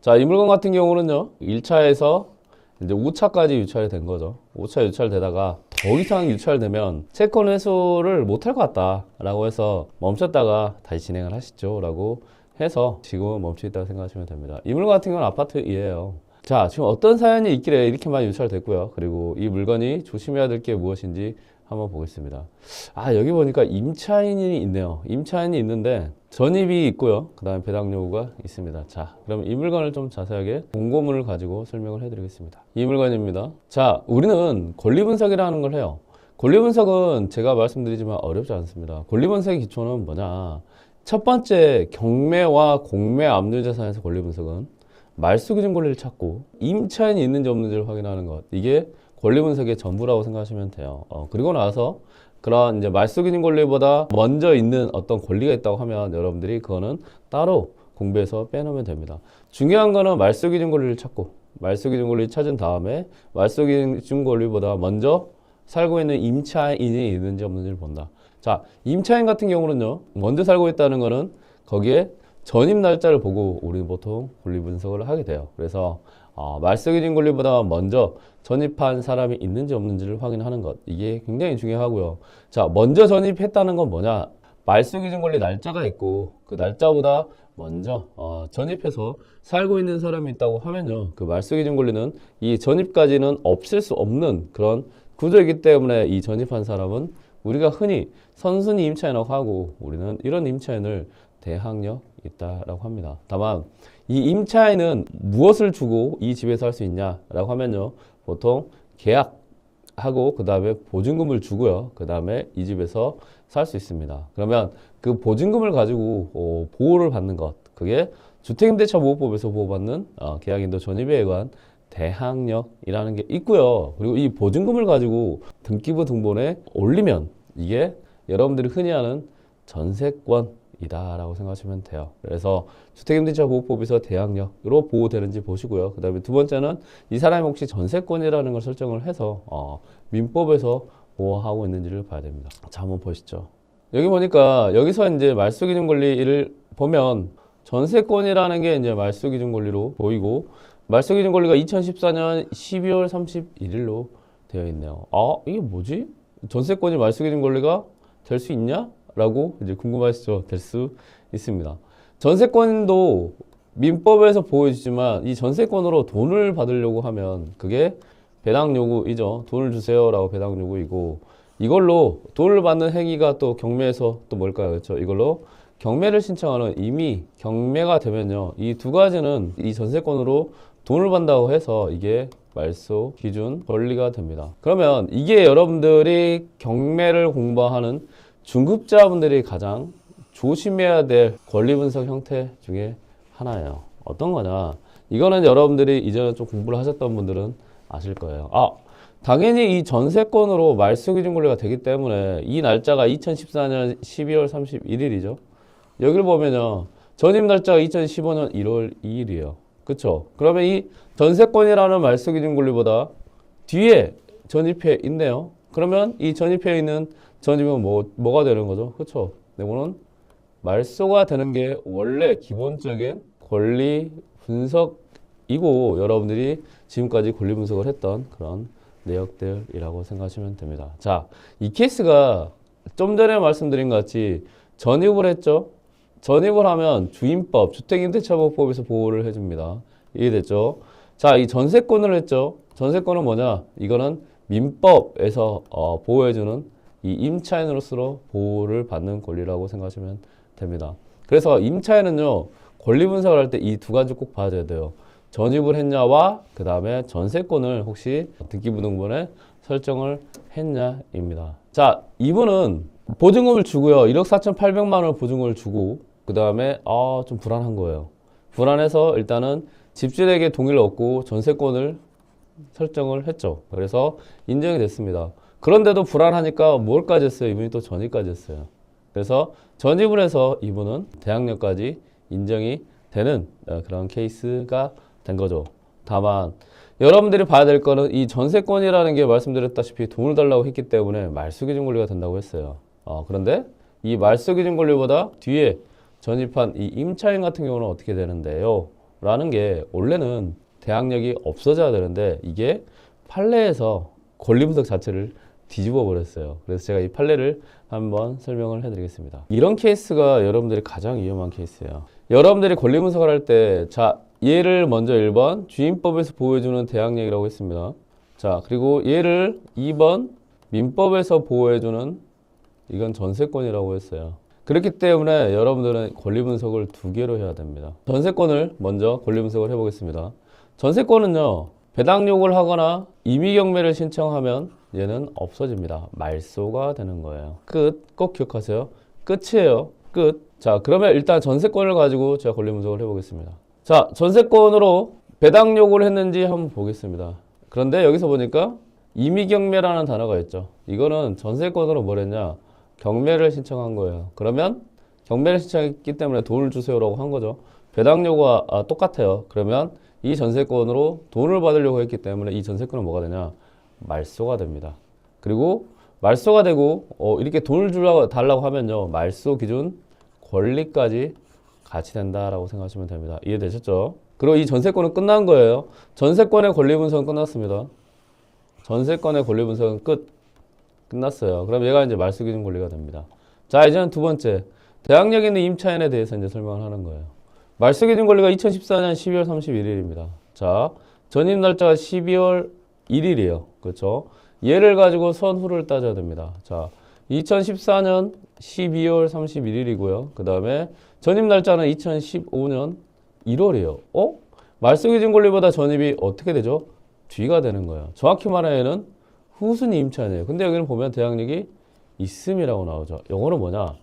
자, 이 물건 같은 경우는요, 1차에서 이제 5차까지 유찰이 된 거죠. 5차 유찰되다가 더 이상 유찰되면 채권 회수를 못할 것 같다라고 해서 멈췄다가 다시 진행을 하시죠 라고 해서 지금은 멈춰 있다고 생각하시면 됩니다. 이 물건 같은 경우는 아파트이에요. 자, 지금 어떤 사연이 있길래 이렇게 많이 유찰됐고요. 그리고 이 물건이 조심해야 될 게 무엇인지 한번 보겠습니다. 아, 여기 보니까 임차인이 있네요. 임차인이 있는데 전입이 있고요. 그 다음에 배당 요구가 있습니다. 자, 그럼 이 물건을 좀 자세하게 공고문을 가지고 설명을 해드리겠습니다. 이 물건입니다. 자, 우리는 권리분석이라는 걸 해요. 권리분석은 제가 말씀드리지만 어렵지 않습니다. 권리분석의 기초는 뭐냐? 첫 번째, 경매와 공매 압류자산에서 권리분석은 말소기준 권리를 찾고 임차인이 있는지 없는지를 확인하는 것. 이게 권리분석의 전부라고 생각하시면 돼요. 그리고 나서 그런 이제 말소기준 권리보다 먼저 있는 어떤 권리가 있다고 하면 여러분들이 그거는 따로 공부해서 빼놓으면 됩니다. 중요한 거는 말소기준 권리를 찾고 말소기준 권리를 찾은 다음에 말소기준 권리보다 먼저 살고 있는 임차인이 있는지 없는지를 본다. 자, 임차인 같은 경우는요, 먼저 살고 있다는 거는 거기에 전입 날짜를 보고 우리는 보통 권리 분석을 하게 돼요. 그래서 말소기준 권리보다 먼저 전입한 사람이 있는지 없는지를 확인하는 것, 이게 굉장히 중요하고요. 자, 먼저 전입했다는 건 뭐냐? 말소기준 권리 날짜가 있고 그 날짜보다 먼저 전입해서 살고 있는 사람이 있다고 하면요, 그 말소기준 권리는 이 전입까지는 없앨 수 없는 그런 구조이기 때문에 이 전입한 사람은 우리가 흔히 선순위 임차인이라고 하고 우리는 이런 임차인을 대항력 있다라고 합니다. 다만 이 임차인은 무엇을 주고 이 집에서 할 수 있냐라고 하면요, 보통 계약하고 그 다음에 보증금을 주고요, 그 다음에 이 집에서 살 수 있습니다. 그러면 그 보증금을 가지고 보호를 받는 것, 그게 주택임대차보호법에서 보호받는 계약인도 전입에 의한 대항력이라는 게 있고요. 그리고 이 보증금을 가지고 등기부 등본에 올리면 이게 여러분들이 흔히 아는 전세권이다라고 생각하시면 돼요. 그래서 주택임대차보호법에서 대항력으로 보호되는지 보시고요. 그 다음에 두 번째는 이 사람이 혹시 전세권이라는 걸 설정을 해서 민법에서 보호하고 있는지를 봐야 됩니다. 자, 한번 보시죠. 여기 보니까 여기서 이제 말소기준 권리를 보면 전세권이라는 게 이제 말소기준 권리로 보이고 말소기준 권리가 2014년 12월 31일로 되어 있네요. 아, 이게 뭐지? 전세권이 말소기준 권리가 될 수 있냐? 라고 이제 궁금하시죠? 될 수 있습니다. 전세권도 민법에서 보여주지만 이 전세권으로 돈을 받으려고 하면 그게 배당 요구이죠. 돈을 주세요 라고 배당 요구이고, 이걸로 돈을 받는 행위가 또 경매에서 또 뭘까요? 그렇죠? 이걸로 경매를 신청하는, 이미 경매가 되면요, 이 두 가지는 이 전세권으로 돈을 받는다고 해서 이게 말소 기준 권리가 됩니다. 그러면 이게 여러분들이 경매를 공부하는 중급자분들이 가장 조심해야 될 권리 분석 형태 중에 하나예요. 어떤 거냐? 이거는 여러분들이 이전에 좀 공부를 하셨던 분들은 아실 거예요. 당연히 이 전세권으로 말소기준 권리가 되기 때문에 이 날짜가 2014년 12월 31일이죠. 여기를 보면요, 전입 날짜가 2015년 1월 2일이에요. 그쵸? 그러면 이 전세권이라는 말소기준 권리보다 뒤에 전입해 있네요. 그러면 이 전입해 있는 전입은 뭐가 되는 거죠? 그쵸? 이거는 말소가 되는 게 원래 기본적인 권리 분석이고 여러분들이 지금까지 권리 분석을 했던 그런 내역들이라고 생각하시면 됩니다. 자, 이 케이스가 좀 전에 말씀드린 것 같이 전입을 했죠? 전입을 하면 주임법, 주택임대차보호법에서 보호를 해줍니다. 이해됐죠? 자, 이 전세권을 했죠? 전세권은 뭐냐? 이거는 민법에서 보호해주는 이 임차인으로서 보호를 받는 권리라고 생각하시면 됩니다. 그래서 임차인은요, 권리 분석을 할 때 이 두 가지 꼭 봐줘야 돼요. 전입을 했냐와 그 다음에 전세권을 혹시 등기부 등본에 설정을 했냐입니다. 자, 이분은 보증금을 주고요, 1억 4,800만 원을 보증금을 주고 그 다음에 좀 불안한 거예요. 불안해서 일단은 집주인에게 동의를 얻고 전세권을 설정을 했죠. 그래서 인정이 됐습니다. 그런데도 불안하니까 뭘까지 했어요? 이분이 또 전입까지 했어요. 그래서 전입을 해서 이분은 대항력까지 인정이 되는 그런 케이스가 된 거죠. 다만 여러분들이 봐야 될 거는 이 전세권이라는 게 말씀드렸다시피 돈을 달라고 했기 때문에 말소기준 권리가 된다고 했어요. 그런데 이 말소기준 권리보다 뒤에 전입한 이 임차인 같은 경우는 어떻게 되는데요? 라는 게 원래는 대항력이 없어져야 되는데 이게 판례에서 권리 분석 자체를 뒤집어 버렸어요. 그래서 제가 이 판례를 한번 설명을 해드리겠습니다. 이런 케이스가 여러분들이 가장 위험한 케이스예요. 여러분들이 권리 분석을 할 때, 자, 얘를 먼저 1번 주임법에서 보호해주는 대항력이라고 했습니다. 자, 그리고 얘를 2번 민법에서 보호해주는 이건 전세권이라고 했어요. 그렇기 때문에 여러분들은 권리 분석을 두 개로 해야 됩니다. 전세권을 먼저 권리 분석을 해보겠습니다. 전세권은요, 배당 요구를 하거나 임의 경매를 신청하면 얘는 없어집니다. 말소가 되는 거예요. 끝. 꼭 기억하세요. 끝이에요. 끝. 자, 그러면 일단 전세권을 가지고 제가 권리 분석을 해보겠습니다. 자, 전세권으로 배당 요구를 했는지 한번 보겠습니다. 그런데 여기서 보니까 임의 경매라는 단어가 있죠. 이거는 전세권으로 뭘 했냐? 경매를 신청한 거예요. 그러면 경매를 신청했기 때문에 돈을 주세요라고 한 거죠. 배당 요구가 똑같아요. 그러면 이 전세권으로 돈을 받으려고 했기 때문에 이 전세권은 뭐가 되냐? 말소가 됩니다. 그리고 말소가 되고 이렇게 돈을 달라고 하면요. 말소 기준 권리까지 같이 된다라고 생각하시면 됩니다. 이해되셨죠? 그리고 이 전세권은 끝난 거예요. 전세권의 권리 분석은 끝났습니다. 전세권의 권리 분석은 끝났어요. 그럼 얘가 이제 말소 기준 권리가 됩니다. 자, 이제는 두 번째. 대항력 있는 임차인에 대해서 이제 설명을 하는 거예요. 말소 기준 권리가 2014년 12월 31일입니다. 자, 전입 날짜가 12월 1일이에요. 그렇죠? 얘를 가지고 선후를 따져야 됩니다. 자, 2014년 12월 31일이고요. 그 다음에 전입 날짜는 2015년 1월이에요. 말소 기준 권리보다 전입이 어떻게 되죠? 뒤가 되는 거예요. 정확히 말하면 후순위 임차인이에요. 근데 여기는 보면 대항력이 있음이라고 나오죠. 영어로 뭐냐?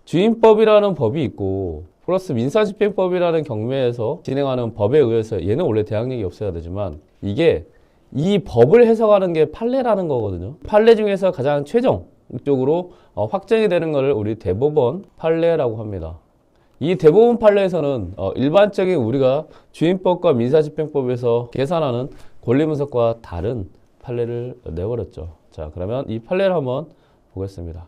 주임법이라는 법이 있고 플러스 민사집행법이라는 경매에서 진행하는 법에 의해서 얘는 원래 대항력이 없어야 되지만 이게 이 법을 해석하는 게 판례라는 거거든요. 판례 중에서 가장 최종적으로 확정이 되는 것을 우리 대법원 판례라고 합니다. 이 대법원 판례에서는 일반적인 우리가 주임법과 민사집행법에서 계산하는 권리분석과 다른 판례를 내버렸죠. 자, 그러면 이 판례를 한번 보겠습니다.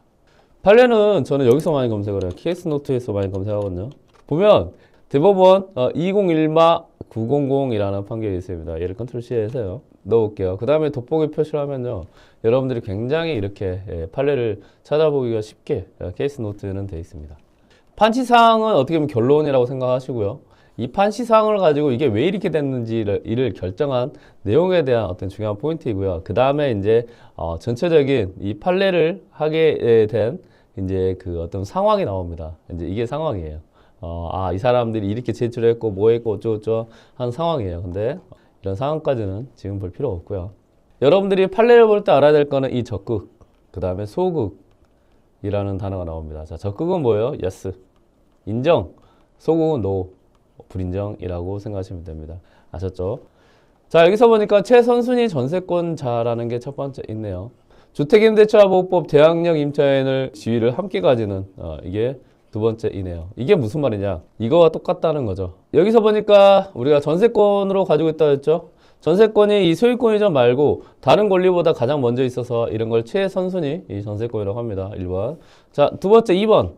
판례는 저는 여기서 많이 검색을 해요. 케이스 노트에서 많이 검색하거든요. 보면 대법원 201-900이라는 판결이 있습니다. 얘를 컨트롤 C 해서요. 넣어볼게요. 그 다음에 돋보기 표시를 하면요. 여러분들이 굉장히 이렇게 판례를 찾아보기가 쉽게 케이스 노트는 되어 있습니다. 판시사항은 어떻게 보면 결론이라고 생각하시고요. 이 판시사항을 가지고 이게 왜 이렇게 됐는지를 이를 결정한 내용에 대한 어떤 중요한 포인트이고요. 그 다음에 이제 전체적인 이 판례를 하게 된 이제 그 어떤 상황이 나옵니다. 이제 이게 상황이에요. 이 사람들이 이렇게 제출했고 뭐 했고 어쩌고저쩌고 한 상황이에요. 근데 이런 상황까지는 지금 볼 필요 없고요. 여러분들이 판례를 볼 때 알아야 될 거는 이 적극, 그 다음에 소극이라는 단어가 나옵니다. 자, 적극은 뭐예요? yes, 인정. 소극은 no, 불인정이라고 생각하시면 됩니다. 아셨죠? 자, 여기서 보니까 최선순위 전세권자라는 게 첫 번째 있네요. 주택임대차보호법 대항력 임차인을 지위를 함께 가지는 이게 두 번째이네요. 이게 무슨 말이냐? 이거와 똑같다는 거죠. 여기서 보니까 우리가 전세권으로 가지고 있다 했죠? 전세권이 이 소유권 이전 말고 다른 권리보다 가장 먼저 있어서 이런 걸 최선순위 이 전세권이라고 합니다. 1번. 자, 두 번째 2번.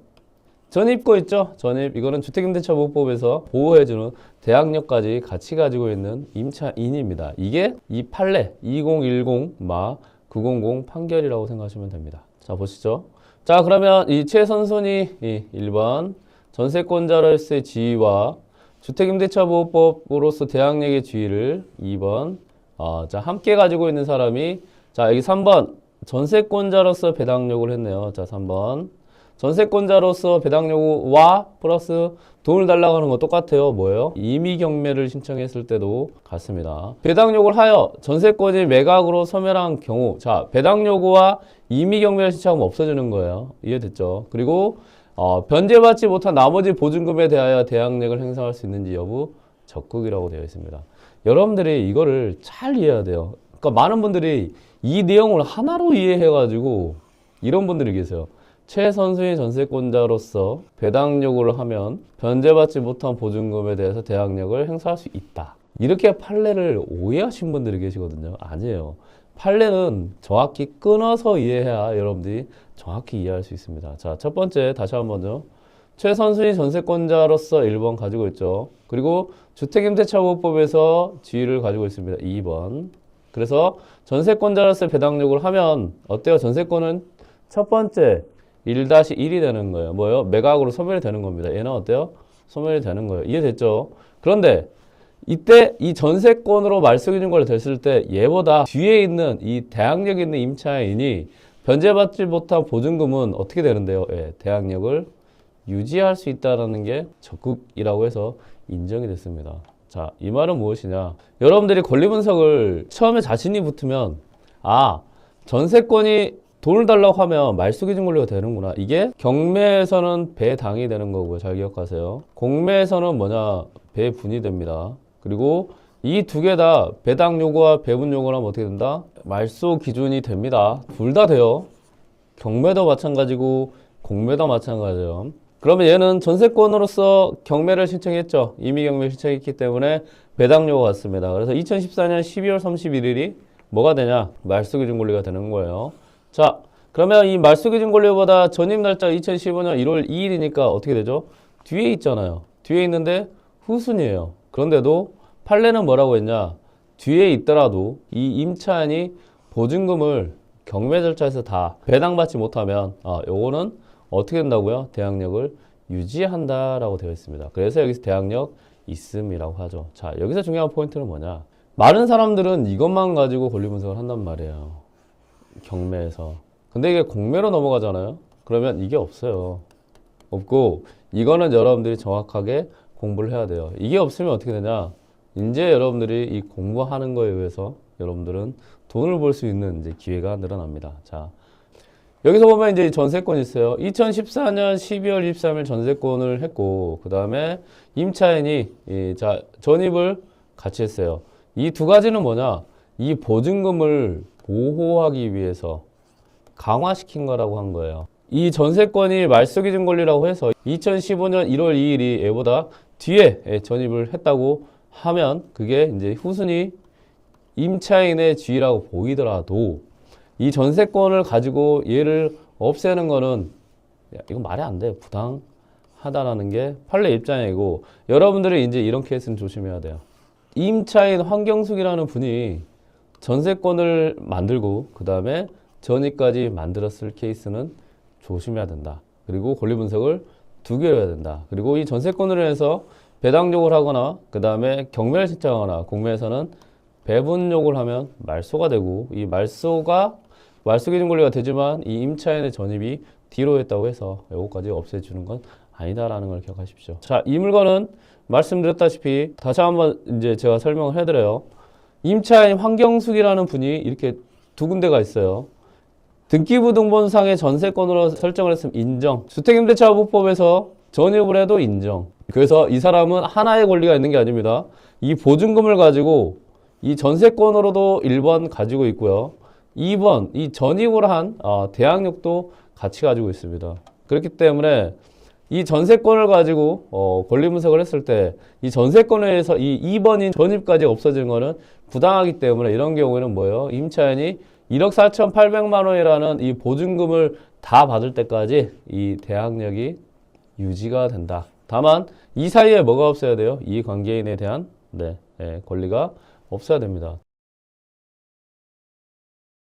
전입고 있죠? 전입. 이거는 주택임대차보호법에서 보호해주는 대항력까지 같이 가지고 있는 임차인입니다. 이게 이 판례 2010-900 판결이라고 생각하시면 됩니다. 자, 보시죠. 자, 그러면 이 최선순위 1번 전세권자로서의 지위와 주택임대차보호법으로서 대항력의 지위를 2번 자, 함께 가지고 있는 사람이 자, 여기 3번 전세권자로서 배당 요구를 했네요. 자, 3번 전세권자로서 배당 요구와 플러스 돈을 달라고 하는 거 똑같아요. 뭐예요? 임의 경매를 신청했을 때도 같습니다. 배당 요구를 하여 전세권이 매각으로 소멸한 경우 자, 배당 요구와 임의 경매를 신청하면 없어지는 거예요. 이해됐죠? 그리고 변제받지 못한 나머지 보증금에 대하여 대항력을 행사할 수 있는지 여부 적극이라고 되어 있습니다. 여러분들이 이거를 잘 이해해야 돼요. 그러니까 많은 분들이 이 내용을 하나로 이해해가지고 이런 분들이 계세요. 최선순위 전세권자로서 배당 요구를 하면 변제받지 못한 보증금에 대해서 대항력을 행사할 수 있다. 이렇게 판례를 오해하신 분들이 계시거든요. 아니에요. 판례는 정확히 끊어서 이해해야 여러분들이 정확히 이해할 수 있습니다. 자, 첫 번째 다시 한번요. 최선순위 전세권자로서 1번 가지고 있죠. 그리고 주택임대차보호법에서 지위를 가지고 있습니다. 2번. 그래서 전세권자로서 배당요구를 하면 어때요? 전세권은 첫 번째 1-1이 되는 거예요. 뭐요? 매각으로 소멸이 되는 겁니다. 얘는 어때요? 소멸이 되는 거예요. 이해됐죠? 그런데 이때 이 전세권으로 말소기준권이 됐을 때 얘보다 뒤에 있는 이 대항력에 있는 임차인이 변제받지 못한 보증금은 어떻게 되는데요? 예, 대항력을 유지할 수 있다는 게 적극이라고 해서 인정이 됐습니다. 자, 이 말은 무엇이냐? 여러분들이 권리분석을 처음에 자신이 붙으면 전세권이 돈을 달라고 하면 말소기준 권리가 되는구나. 이게 경매에서는 배당이 되는 거고요. 잘 기억하세요. 공매에서는 뭐냐? 배분이 됩니다. 그리고 이 두 개 다 배당 요구와 배분 요구를 하면 어떻게 된다? 말소 기준이 됩니다. 둘 다 돼요. 경매도 마찬가지고 공매도 마찬가지예요. 그러면 얘는 전세권으로서 경매를 신청했죠. 임의 경매 신청했기 때문에 배당 요구가 왔습니다. 그래서 2014년 12월 31일이 뭐가 되냐? 말소 기준 권리가 되는 거예요. 자, 그러면 이 말소 기준 권리보다 전입 날짜가 2015년 1월 2일이니까 어떻게 되죠? 뒤에 있잖아요. 뒤에 있는데 후순위예요. 그런데도 판례는 뭐라고 했냐? 뒤에 있더라도 이 임차인이 보증금을 경매 절차에서 다 배당받지 못하면 요거는 어떻게 된다고요? 대항력을 유지한다라고 되어 있습니다. 그래서 여기서 대항력 있음이라고 하죠. 자, 여기서 중요한 포인트는 뭐냐? 많은 사람들은 이것만 가지고 권리 분석을 한단 말이에요. 경매에서. 근데 이게 공매로 넘어가잖아요. 그러면 이게 없어요. 없고 이거는 여러분들이 정확하게 공부를 해야 돼요. 이게 없으면 어떻게 되냐? 이제 여러분들이 이 공부하는 거에 의해서 여러분들은 돈을 벌 수 있는 이제 기회가 늘어납니다. 자, 여기서 보면 이제 전세권이 있어요. 2014년 12월 23일 전세권을 했고, 그 다음에 임차인이 전입을 같이 했어요. 이 두 가지는 뭐냐? 이 보증금을 보호하기 위해서 강화시킨 거라고 한 거예요. 이 전세권이 말소기준 권리라고 해서 2015년 1월 2일이 얘보다 뒤에 전입을 했다고 하면 그게 이제 후순위 임차인의 지위라고 보이더라도 이 전세권을 가지고 얘를 없애는 거는 이건 말이 안 돼. 부당하다라는 게 판례 입장이고 여러분들이 이제 이런 케이스는 조심해야 돼요. 임차인 황경숙이라는 분이 전세권을 만들고 그 다음에 전입까지 만들었을 케이스는 조심해야 된다. 그리고 권리 분석을 두 개로 해야 된다. 그리고 이 전세권으로 해서 배당 요구를 하거나 그 다음에 경매를 신청하거나 공매에서는 배분 요구를 하면 말소가 되고 이 말소가 말소기준 권리가 되지만 이 임차인의 전입이 뒤로 했다고 해서 요거까지 없애주는 건 아니다라는 걸 기억하십시오. 자, 이 물건은 말씀드렸다시피 다시 한번 이제 제가 설명을 해드려요. 임차인 황경숙이라는 분이 이렇게 두 군데가 있어요. 등기부등본상의 전세권으로 설정을 했으면 인정. 주택임대차보호법에서 전입을 해도 인정. 그래서 이 사람은 하나의 권리가 있는 게 아닙니다. 이 보증금을 가지고 이 전세권으로도 1번 가지고 있고요. 2번 이 전입을 한 대항력도 같이 가지고 있습니다. 그렇기 때문에 이 전세권을 가지고 권리 분석을 했을 때 이 전세권에 의해서 이 2번인 전입까지 없어지는 거는 부당하기 때문에 이런 경우에는 뭐예요? 임차인이 1억 4,800만 원이라는 이 보증금을 다 받을 때까지 이 대항력이 유지가 된다. 다만 이 사이에 뭐가 없어야 돼요? 이 관계인에 대한 권리가 없어야 됩니다.